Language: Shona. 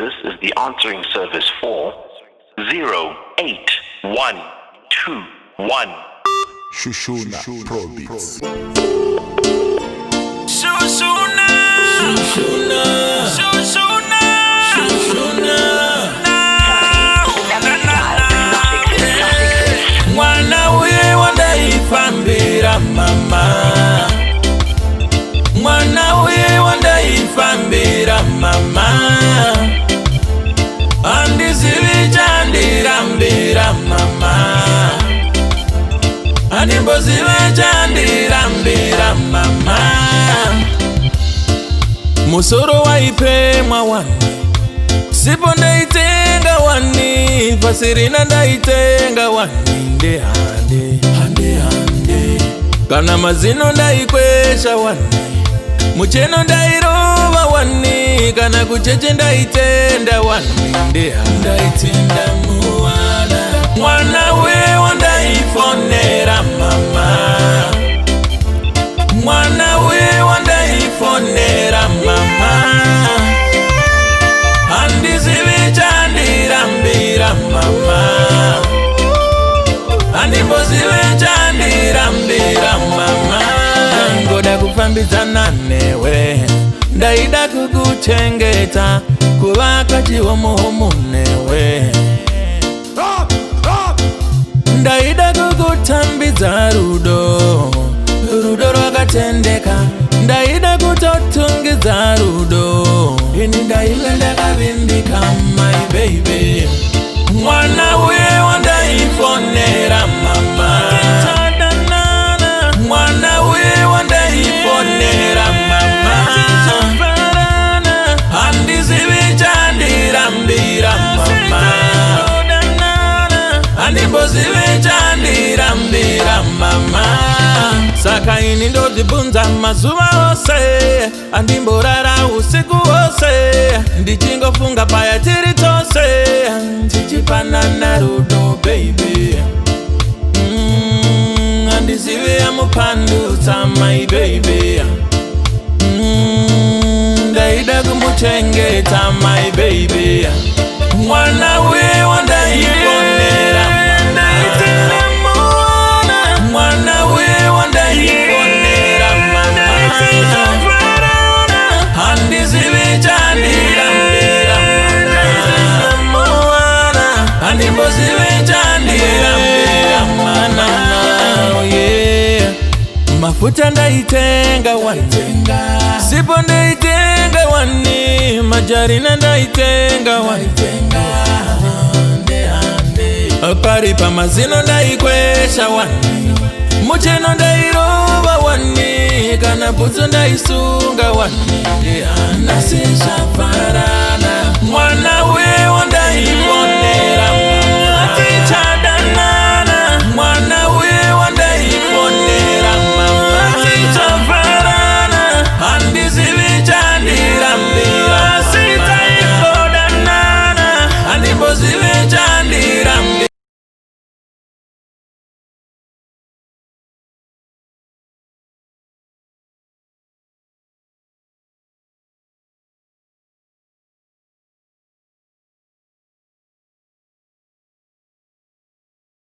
This is the answering service for 08121. Shushuna Pro Beats. Shushuna, Shushuna, Shushuna, Shushuna. Mwana we wanda ifambira mama. Mwana we wanda ifambira mama. Andi zilichandira mbira mama. Andi mbozi wechandira mbira mama. Musoro waipe mwawani sipo ndaitenga wani. Fasirina ndaitenga wani. Hande hande hande. Kana mazino ndaikwesha wani. Mucheno ndairoba wani. Kana kucheche ndaitenda wani. Ndaitenda Mwana. Mwana we wandaifonera mama. Mwana we wandaifonera mama. Andi zilichandira mbira mama. Andi mbozi wechandira mbira mama. Ngoda kufambizana newe. Ndaida kukuchengeta. Kubaka chiwo muhumu newe. Ndaida kukutambiza rudo. Rudo rwakatendeka. Ndaida kutotungiza rudo. Ini ndailenda kavimbika my baby. Mwana we wandaifonera mama. Mwana we wandaifonera mama. Andi zivichandira mbira mama. Andi mbozi wechandira mbira mama. Saka ini ndozibunza mazuva ose. Andi mborara usiku ose. Ndichingofunga paya tiri tose. Ndichipanana rudo baby. Andi zive ya mupandutsa my baby. Ndaida kumuchengeta my baby. Mwana we wandaifonera mama. Mwana we wandaifonera mama. Andi zivichandira mbira mama. Andi mbozi wechandira mbira mama. Oh yeah. Mafuta ndaitenga wani. Sipo ndaitenga wani. Majarina ndaitenga wani. Paripa mazino ndaikwesha wani. Mucheno ndairoba wani. Kana butsu ndaisunga wani. Nasisha